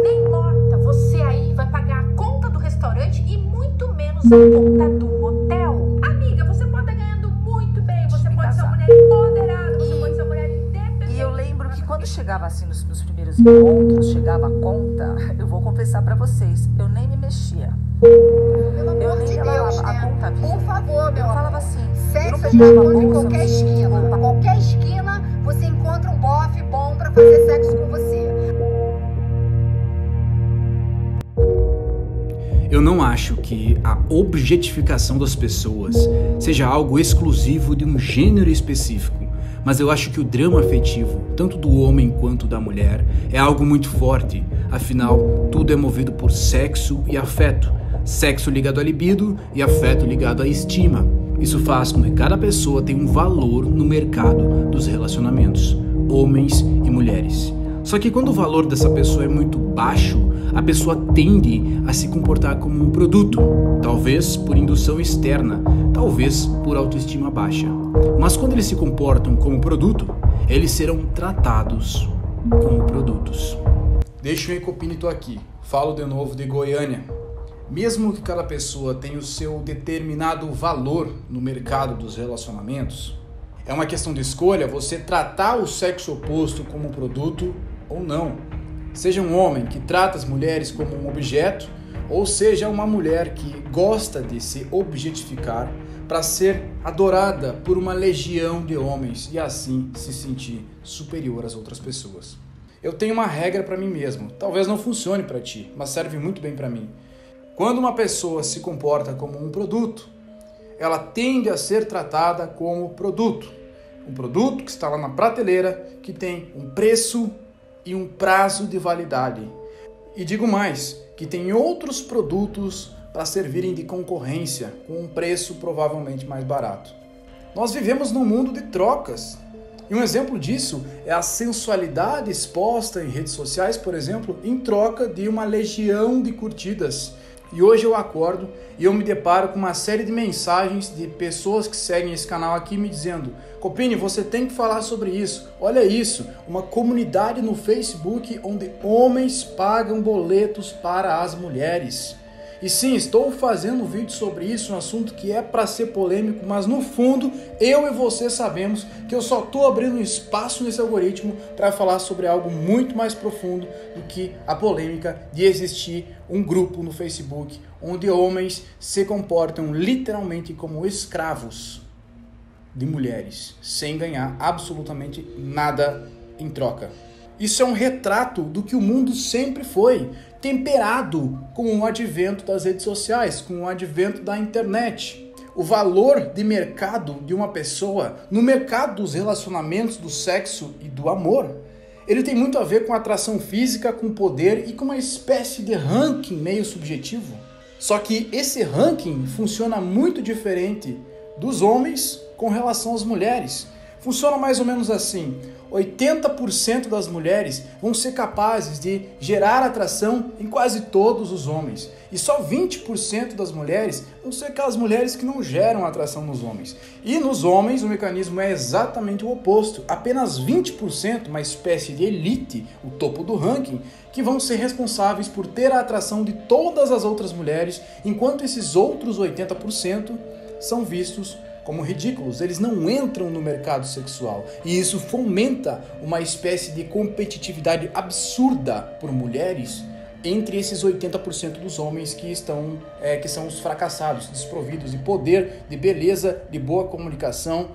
Nem morta, você aí vai pagar a conta do restaurante e muito menos a conta do motel. Amiga, você pode estar ganhando muito bem, você pode ser uma mulher empoderada, você pode ser uma mulher independente. E eu lembro que quando chegava assim nos primeiros encontros, chegava a conta, eu vou confessar pra vocês, eu nem me mexia. Pelo amor Eu nem de levava Deus, a né? conta viva. Por favor, meu Eu amor. falava assim, eu não Sexo pegava já a encontra em bolsa, qualquer não sei, esquina. Qualquer esquina você encontra um bofe bom pra fazer sexo com você. Eu não acho que a objetificação das pessoas seja algo exclusivo de um gênero específico, mas eu acho que o drama afetivo, tanto do homem quanto da mulher, é algo muito forte. Afinal, tudo é movido por sexo e afeto. Sexo ligado à libido e afeto ligado à estima. Isso faz com que cada pessoa tenha um valor no mercado dos relacionamentos, homens e mulheres. Só que quando o valor dessa pessoa é muito baixo, a pessoa tende a se comportar como um produto, talvez por indução externa, talvez por autoestima baixa. Mas quando eles se comportam como produto, eles serão tratados como produtos. Deixa o Ecopinito aqui, falo de novo de Goiânia. Mesmo que cada pessoa tenha o seu determinado valor no mercado dos relacionamentos, é uma questão de escolha você tratar o sexo oposto como um produto ou não. Seja um homem que trata as mulheres como um objeto, ou seja uma mulher que gosta de se objetificar para ser adorada por uma legião de homens e assim se sentir superior às outras pessoas. Eu tenho uma regra para mim mesmo, talvez não funcione para ti, mas serve muito bem para mim. Quando uma pessoa se comporta como um produto, ela tende a ser tratada como produto. Um produto que está lá na prateleira, que tem um preço e um prazo de validade. E digo mais, que tem outros produtos para servirem de concorrência, com um preço provavelmente mais barato. Nós vivemos num mundo de trocas. E um exemplo disso é a sensualidade exposta em redes sociais, por exemplo, em troca de uma legião de curtidas. E hoje eu acordo e eu me deparo com uma série de mensagens de pessoas que seguem esse canal aqui me dizendo: Copini, você tem que falar sobre isso. Olha isso, uma comunidade no Facebook onde homens pagam boletos para as mulheres. E sim, estou fazendo um vídeo sobre isso, um assunto que é para ser polêmico, mas no fundo, eu e você sabemos que eu só estou abrindo um espaço nesse algoritmo para falar sobre algo muito mais profundo do que a polêmica de existir um grupo no Facebook onde homens se comportam literalmente como escravos de mulheres, sem ganhar absolutamente nada em troca. Isso é um retrato do que o mundo sempre foi, temperado com o advento das redes sociais, com o advento da internet. O valor de mercado de uma pessoa no mercado dos relacionamentos, do sexo e do amor, ele tem muito a ver com atração física, com poder e com uma espécie de ranking meio subjetivo. Só que esse ranking funciona muito diferente dos homens com relação às mulheres. Funciona mais ou menos assim: 80% das mulheres vão ser capazes de gerar atração em quase todos os homens. E só 20% das mulheres vão ser aquelas mulheres que não geram atração nos homens. E nos homens o mecanismo é exatamente o oposto. Apenas 20%, uma espécie de elite, o topo do ranking, que vão ser responsáveis por ter a atração de todas as outras mulheres, enquanto esses outros 80% são vistos como ridículos, eles não entram no mercado sexual. E isso fomenta uma espécie de competitividade absurda por mulheres entre esses 80% dos homens que são os fracassados, desprovidos de poder, de beleza, de boa comunicação,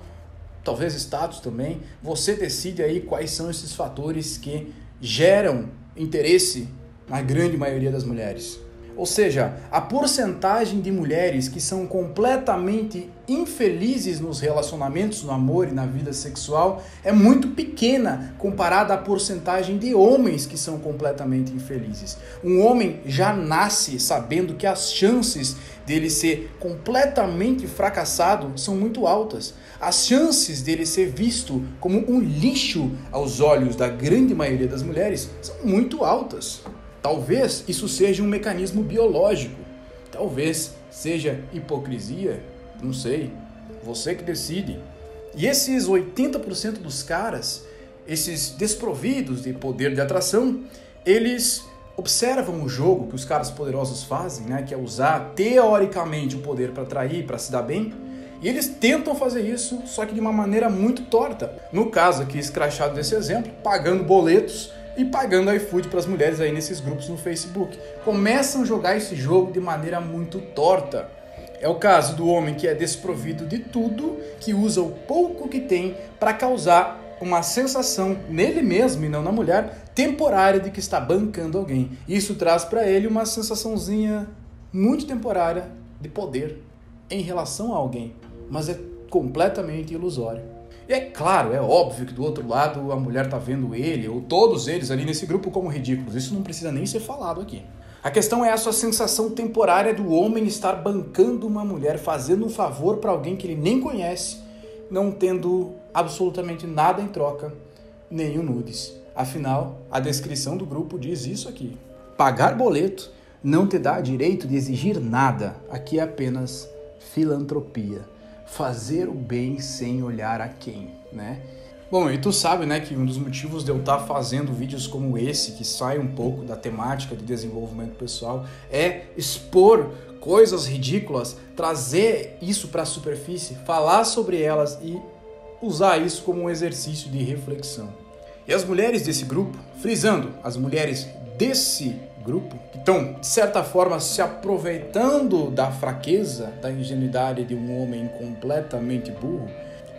talvez status também. Você decide aí quais são esses fatores que geram interesse na grande maioria das mulheres. Ou seja, a porcentagem de mulheres que são completamente infelizes nos relacionamentos, no amor e na vida sexual é muito pequena comparada à porcentagem de homens que são completamente infelizes. Um homem já nasce sabendo que as chances dele ser completamente fracassado são muito altas. As chances dele ser visto como um lixo aos olhos da grande maioria das mulheres são muito altas. Talvez isso seja um mecanismo biológico, talvez seja hipocrisia, não sei, você que decide. E esses 80% dos caras, esses desprovidos de poder de atração, eles observam o jogo que os caras poderosos fazem, né, que é usar teoricamente o poder para atrair, para se dar bem, e eles tentam fazer isso, só que de uma maneira muito torta. No caso aqui, escrachado desse exemplo, pagando boletos e pagando iFood para as mulheres aí nesses grupos no Facebook. Começam a jogar esse jogo de maneira muito torta. É o caso do homem que é desprovido de tudo, que usa o pouco que tem para causar uma sensação nele mesmo e não na mulher, temporária de que está bancando alguém. Isso traz para ele uma sensaçãozinha muito temporária de poder em relação a alguém, mas é completamente ilusório. E é claro, é óbvio que do outro lado a mulher está vendo ele, ou todos eles ali nesse grupo como ridículos. Isso não precisa nem ser falado aqui. A questão é essa sensação temporária do homem estar bancando uma mulher, fazendo um favor para alguém que ele nem conhece, não tendo absolutamente nada em troca, nem o nudes. Afinal, a descrição do grupo diz isso aqui. Pagar boleto não te dá direito de exigir nada. Aqui é apenas filantropia. Fazer o bem sem olhar a quem, né? Bom, e tu sabe, né, que um dos motivos de eu estar fazendo vídeos como esse, que sai um pouco da temática de desenvolvimento pessoal, é expor coisas ridículas, trazer isso para a superfície, falar sobre elas e usar isso como um exercício de reflexão. E as mulheres desse grupo, frisando, as mulheres desse grupo, que estão, de certa forma, se aproveitando da fraqueza, da ingenuidade de um homem completamente burro,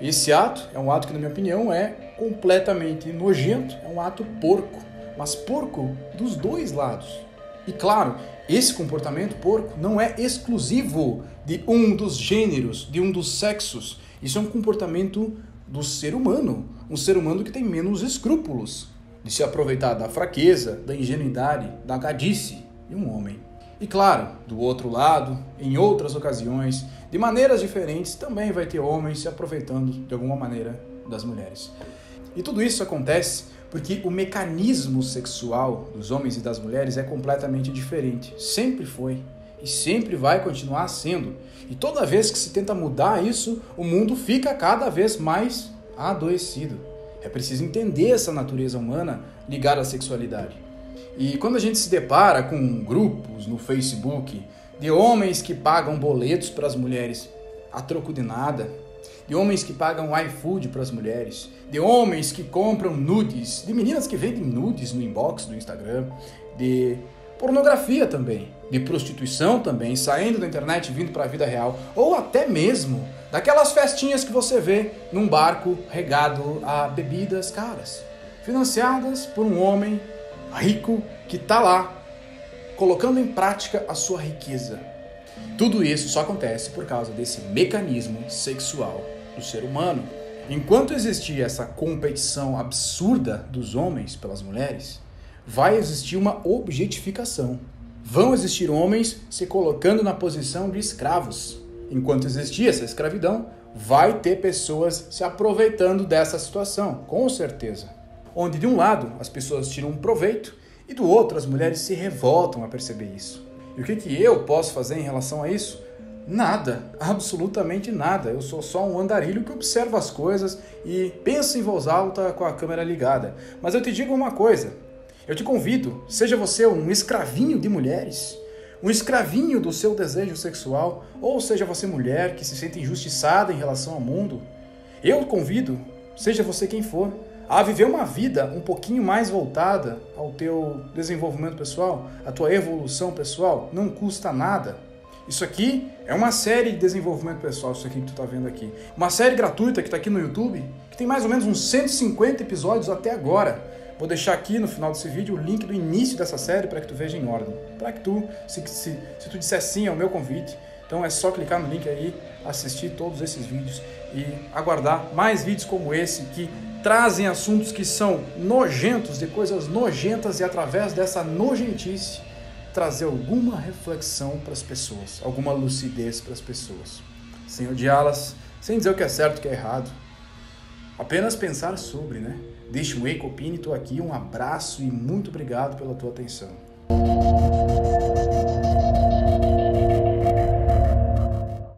esse ato é um ato que, na minha opinião, é completamente nojento, é um ato porco, mas porco dos dois lados. E claro, esse comportamento porco não é exclusivo de um dos gêneros, de um dos sexos. Isso é um comportamento do ser humano, um ser humano que tem menos escrúpulos de se aproveitar da fraqueza, da ingenuidade, da gadice de um homem. E claro, do outro lado, em outras ocasiões, de maneiras diferentes, também vai ter homens se aproveitando de alguma maneira das mulheres. E tudo isso acontece porque o mecanismo sexual dos homens e das mulheres é completamente diferente. Sempre foi e sempre vai continuar sendo. E toda vez que se tenta mudar isso, o mundo fica cada vez mais adoecido. É preciso entender essa natureza humana ligada à sexualidade. E quando a gente se depara com grupos no Facebook de homens que pagam boletos para as mulheres a troco de nada, de homens que pagam iFood para as mulheres, de homens que compram nudes, de meninas que vendem nudes no inbox do Instagram, de pornografia também, de prostituição também, saindo da internet e vindo para a vida real, ou até mesmo daquelas festinhas que você vê num barco regado a bebidas caras, financiadas por um homem rico que está lá colocando em prática a sua riqueza. Tudo isso só acontece por causa desse mecanismo sexual do ser humano. Enquanto existir essa competição absurda dos homens pelas mulheres, vai existir uma objetificação. Vão existir homens se colocando na posição de escravos. Enquanto existir essa escravidão, vai ter pessoas se aproveitando dessa situação, com certeza. Onde de um lado as pessoas tiram um proveito e do outro as mulheres se revoltam a perceber isso. E o que eu posso fazer em relação a isso? Nada, absolutamente nada. Eu sou só um andarilho que observa as coisas e pensa em voz alta com a câmera ligada. Mas eu te digo uma coisa, eu te convido, seja você um escravinho de mulheres, um escravinho do seu desejo sexual, ou seja você mulher que se sente injustiçada em relação ao mundo, eu convido, seja você quem for, a viver uma vida um pouquinho mais voltada ao teu desenvolvimento pessoal, à tua evolução pessoal. Não custa nada. Isso aqui é uma série de desenvolvimento pessoal, isso aqui que tu tá vendo aqui. Uma série gratuita que tá aqui no YouTube, que tem mais ou menos uns 150 episódios até agora. Vou deixar aqui no final desse vídeo o link do início dessa série para que tu veja em ordem. Para que tu, se tu disser sim ao meu convite, então é só clicar no link aí, assistir todos esses vídeos e aguardar mais vídeos como esse que trazem assuntos que são nojentos, de coisas nojentas, e através dessa nojentice trazer alguma reflexão para as pessoas, alguma lucidez para as pessoas, sem odiá-las, sem dizer o que é certo e o que é errado, apenas pensar sobre, né? Deixa um Eiko Opini, tô aqui, um abraço e muito obrigado pela tua atenção.